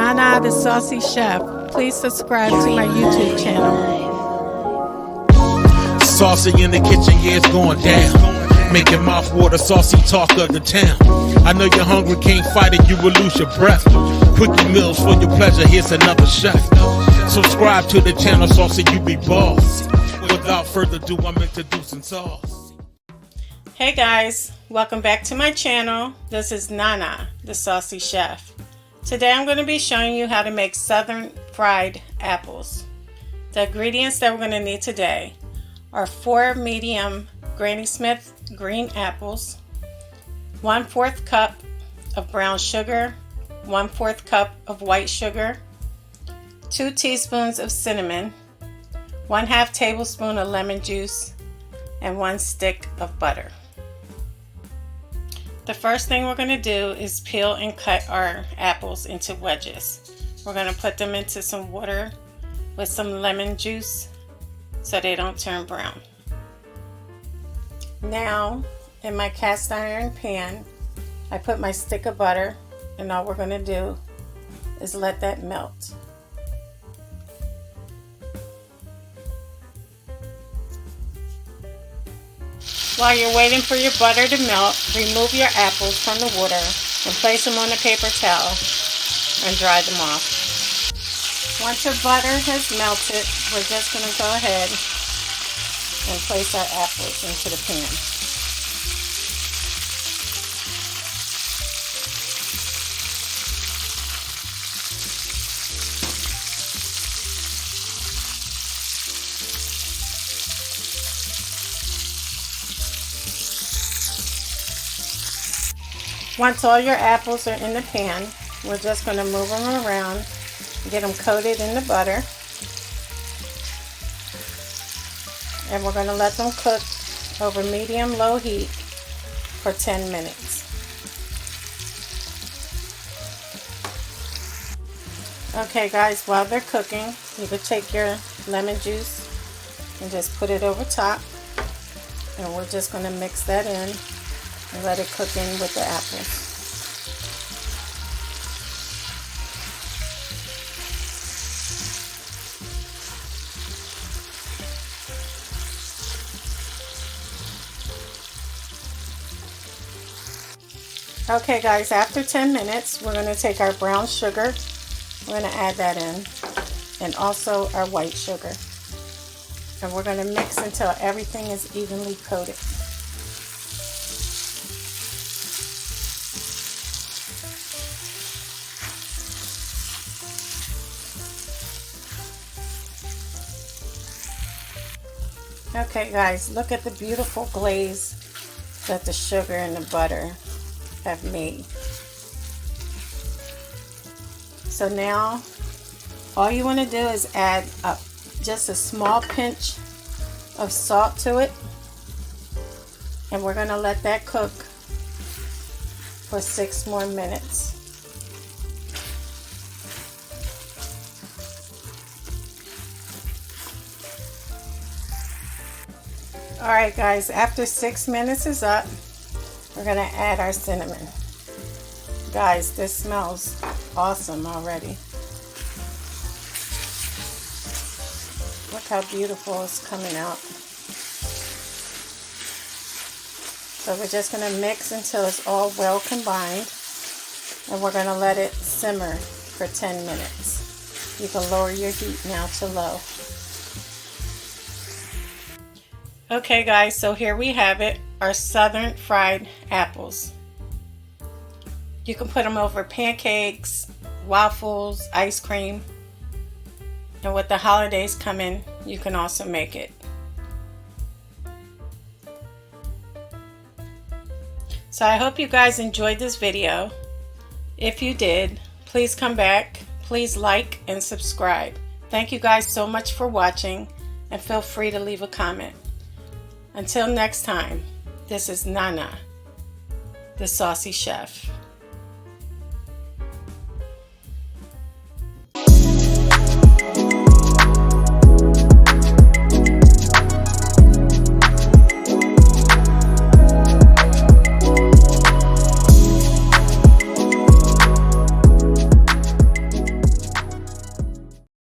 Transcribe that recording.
Nana the Saucy Chef. Please subscribe to my YouTube channel. Saucy in the kitchen, yeah, it's going down. Making mouthwater, saucy talk of the town. I know you're hungry, can't fight it, you will lose your breath. Quickie meals for your pleasure, here's another chef. Subscribe to the channel, Saucy, you be boss. Without further ado, I'm introducing sauce. Hey guys, welcome back to my channel. This is Nana the Saucy Chef. Today I'm going to be showing you how to make southern fried apples. The ingredients that we're going to need today are 4 medium Granny Smith green apples, 1/4 cup of brown sugar, 1/4 cup of white sugar, 2 teaspoons of cinnamon, 1/2 tablespoon of lemon juice, and 1 stick of butter. The first thing we're going to do is peel and cut our apples into wedges. We're going to put them into some water with some lemon juice so they don't turn brown. Now, in my cast iron pan, I put my stick of butter, and all we're going to do is let that melt. While you're waiting for your butter to melt, remove your apples from the water and place them on a paper towel and dry them off. Once your butter has melted, we're just going to go ahead and place our apples into the pan. Once all your apples are in the pan, we're just going to move them around, get them coated in the butter, and we're going to let them cook over medium-low heat for 10 minutes. Okay guys, while they're cooking, you could take your lemon juice and just put it over top, and we're just going to mix that in and let it cook in with the apples. Okay guys, after 10 minutes, we're going to take our brown sugar, we're going to add that in, and also our white sugar. And we're going to mix until everything is evenly coated. Okay guys, look at the beautiful glaze that the sugar and the butter have made. So now all you want to do is add up just a small pinch of salt to it, and we're going to let that cook for 6 more minutes. Alright guys, after 6 minutes is up, we're going to add our cinnamon. Guys, this smells awesome already. Look how beautiful it's coming out. So we're just going to mix until it's all well combined, and we're going to let it simmer for 10 minutes. You can lower your heat now to low. Okay guys, so here we have it, our southern fried apples. You can put them over pancakes, waffles, ice cream, and with the holidays coming, you can also make it. So I hope you guys enjoyed this video. If you did, please come back, please like and subscribe. Thank you guys so much for watching, and feel free to leave a comment. Until next time, this is Nana, the Saucy Chef.